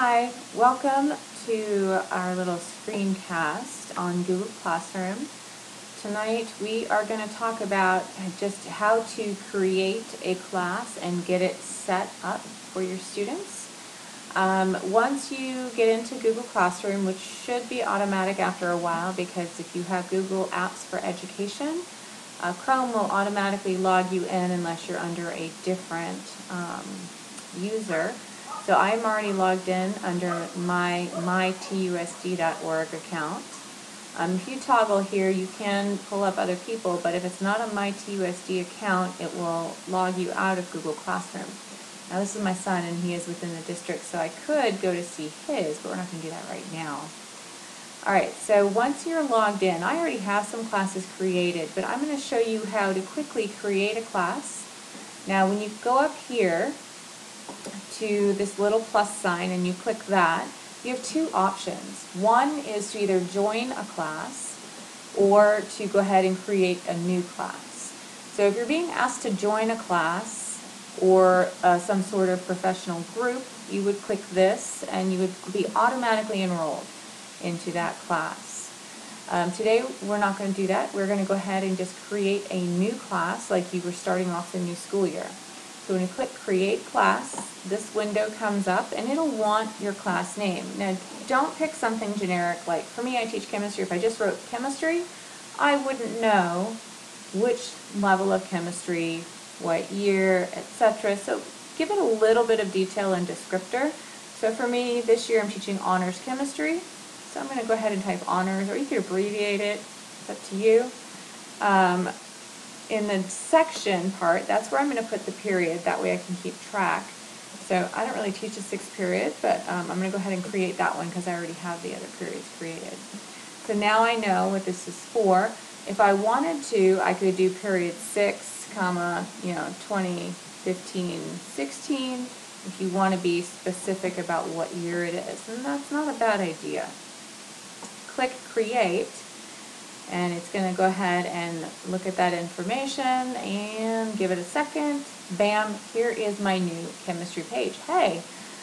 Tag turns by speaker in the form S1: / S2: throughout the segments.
S1: Hi, welcome to our little screencast on Google Classroom. Tonight we are going to talk about just how to create a class and get it set up for your students. Once you get into Google Classroom, which should be automatic after a while because if you have Google Apps for Education, Chrome will automatically log you in unless you're under a different user. So I'm already logged in under my mytusd.org account. If you toggle here, you can pull up other people, but if it's not a mytusd account, it will log you out of Google Classroom. Now this is my son, and he is within the district, so I could go to see his, but we're not going to do that right now. Alright, so once you're logged in, I already have some classes created, but I'm going to show you how to quickly create a class. Now when you go up here to this little plus sign and you click that, you have two options. One is to either join a class or to go ahead and create a new class. So if you're being asked to join a class or some sort of professional group, you would click this and you would be automatically enrolled into that class. Today we're not going to do that. We're going to go ahead and just create a new class like you were starting off the new school year. So when you click Create Class, this window comes up and it'll want your class name. Now don't pick something generic like, for me I teach chemistry. If I just wrote chemistry, I wouldn't know which level of chemistry, what year, etc. So give it a little bit of detail and descriptor. So for me this year I'm teaching honors chemistry. So I'm going to go ahead and type honors, or you could abbreviate it, it's up to you. In the section part, that's where I'm going to put the period, that way I can keep track. So I don't really teach a 6th period, but I'm going to go ahead and create that one because I already have the other periods created. So now I know what this is for. If I wanted to, I could do period 6, 2015, 16, if you want to be specific about what year it is. And that's not a bad idea. Click Create. And it's going to go ahead and look at that information and give it a second. Bam, here is my new chemistry page. Hey,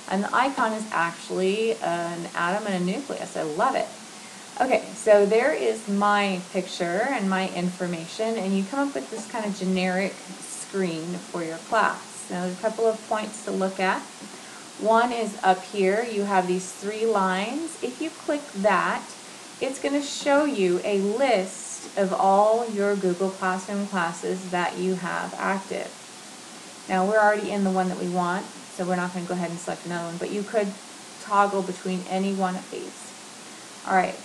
S1: and the icon is actually an atom and a nucleus. I love it. Okay, so there is my picture and my information, and you come up with this kind of generic screen for your class. Now there's a couple of points to look at. One is up here. You have these 3 lines. If you click that, it's going to show you a list of all your Google Classroom classes that you have active. Now we're already in the one that we want, so we're not going to go ahead and select another one, but you could toggle between any one of these. Alright,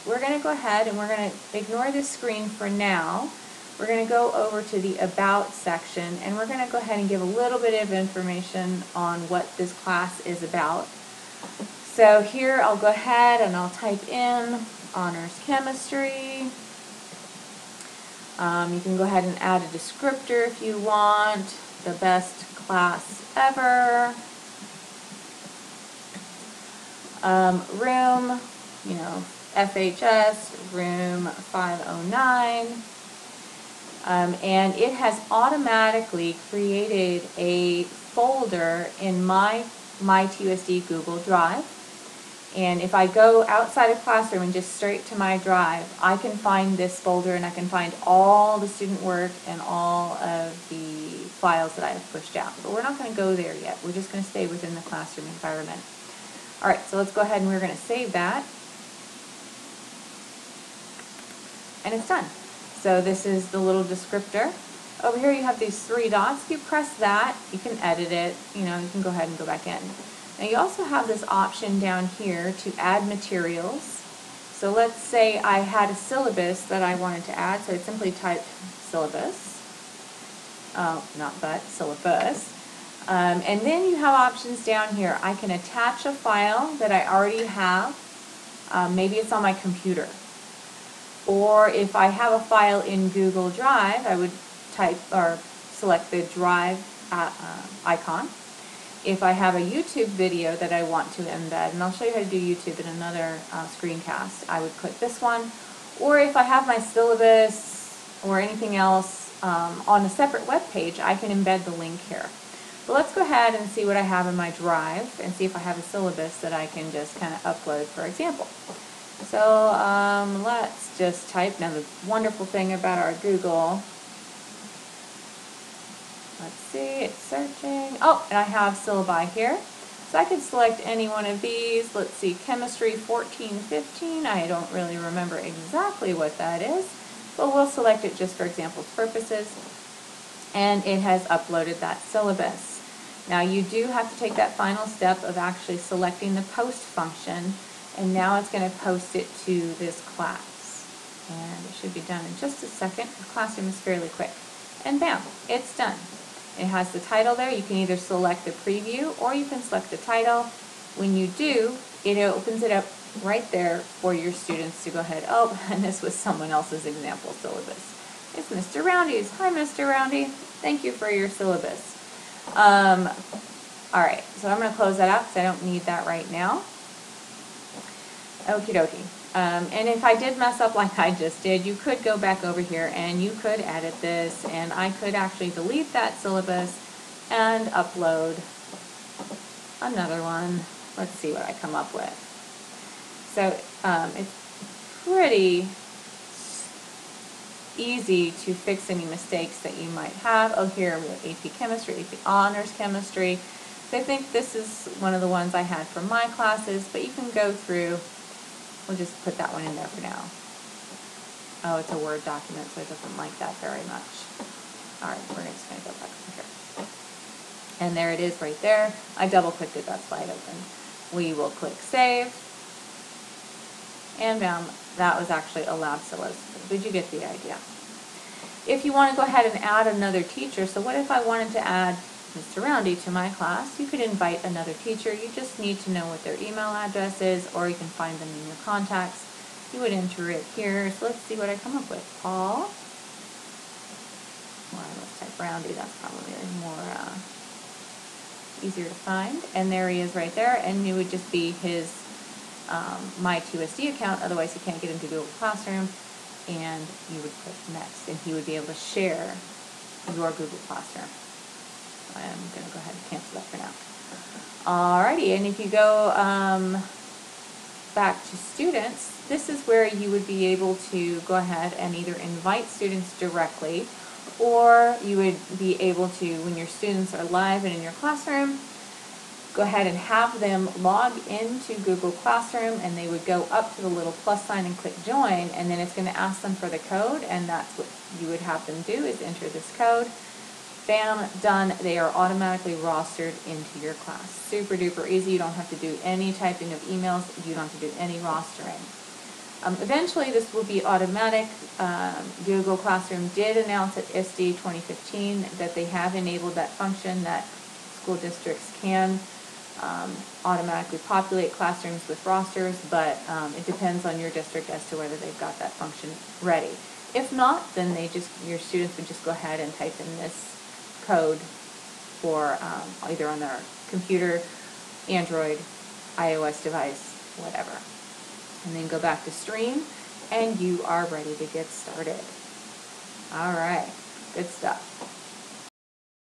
S1: we're going to go ahead and we're going to ignore this screen for now. We're going to go over to the About section and we're going to go ahead and give a little bit of information on what this class is about. So here I'll go ahead and I'll type in honors chemistry. You can go ahead and add a descriptor if you want. The best class ever. Room, FHS, room 509. And it has automatically created a folder in my mytusd Google Drive. And if I go outside of Classroom and just straight to my drive, I can find this folder and I can find all the student work and all of the files that I have pushed out. But we're not going to go there yet. We're just going to stay within the classroom environment. Alright, so let's go ahead and we're going to save that. And it's done. So this is the little descriptor. Over here you have these 3 dots. If you press that, you can edit it. You can go ahead and go back in. Now you also have this option down here to add materials. So let's say I had a syllabus that I wanted to add, so I'd simply type syllabus. Oh, not but, syllabus. And then you have options down here. I can attach a file that I already have. Maybe it's on my computer. Or if I have a file in Google Drive, I would type or select the Drive icon. If I have a YouTube video that I want to embed, and I'll show you how to do YouTube in another screencast, I would click this one. Or if I have my syllabus or anything else on a separate web page, I can embed the link here. But let's go ahead and see what I have in my drive and see if I have a syllabus that I can just kind of upload, for example. So let's just type. Now the wonderful thing about our Google, let's see, it's searching. Oh, and I have syllabi here. So I could select any one of these. Let's see, chemistry 1415. I don't really remember exactly what that is, but we'll select it just for example's purposes. And it has uploaded that syllabus. Now you do have to take that final step of actually selecting the post function, and now it's going to post it to this class. And it should be done in just a second. The classroom is fairly quick. And bam, it's done. It has the title there. You can either select the preview or you can select the title. When you do, it opens it up right there for your students to go ahead. Oh, and this was someone else's example syllabus. It's Mr. Roundy's. Hi, Mr. Roundy. Thank you for your syllabus. All right, so I'm going to close that out because I don't need that right now. Okie dokie. And if I did mess up like I just did, you could go back over here and you could edit this, and I could actually delete that syllabus and upload another one. Let's see what I come up with. So it's pretty easy to fix any mistakes that you might have. Oh, here we have AP Chemistry, AP Honors Chemistry. So I think this is one of the ones I had for my classes, but you can go through. We'll just put that one in there for now. Oh, it's a Word document, so it doesn't like that very much. All right, we're just going to go back over here. And there it is right there. I double-clicked it, that's why it opened. We will click Save. And bam, that was actually a lab syllabus. Did you get the idea? If you want to go ahead and add another teacher, so what if I wanted to add Mr. Roundy to my class? You could invite another teacher. You just need to know what their email address is, or you can find them in your contacts. You would enter it here. So let's see what I come up with. Paul. Well, let's type Roundy. That's probably more easier to find. And there he is right there. And it would just be his My2SD account. Otherwise, he can't get into Google Classroom. And you would click Next, and he would be able to share your Google Classroom. I'm going to go ahead and cancel that for now. Alrighty, and if you go back to students, this is where you would be able to go ahead and either invite students directly, or you would be able to, when your students are live and in your classroom, go ahead and have them log into Google Classroom, and they would go up to the little plus sign and click join, and then it's going to ask them for the code, and that's what you would have them do, is enter this code. Bam, done. They are automatically rostered into your class. Super duper easy. You don't have to do any typing of emails. You don't have to do any rostering. Eventually this will be automatic. Google Classroom did announce at ISTE 2015 that they have enabled that function, that school districts can automatically populate classrooms with rosters, but it depends on your district as to whether they've got that function ready. If not, then your students would just go ahead and type in this code for either on their computer, Android, iOS device, whatever. And then go back to stream, and you are ready to get started. All right, good stuff.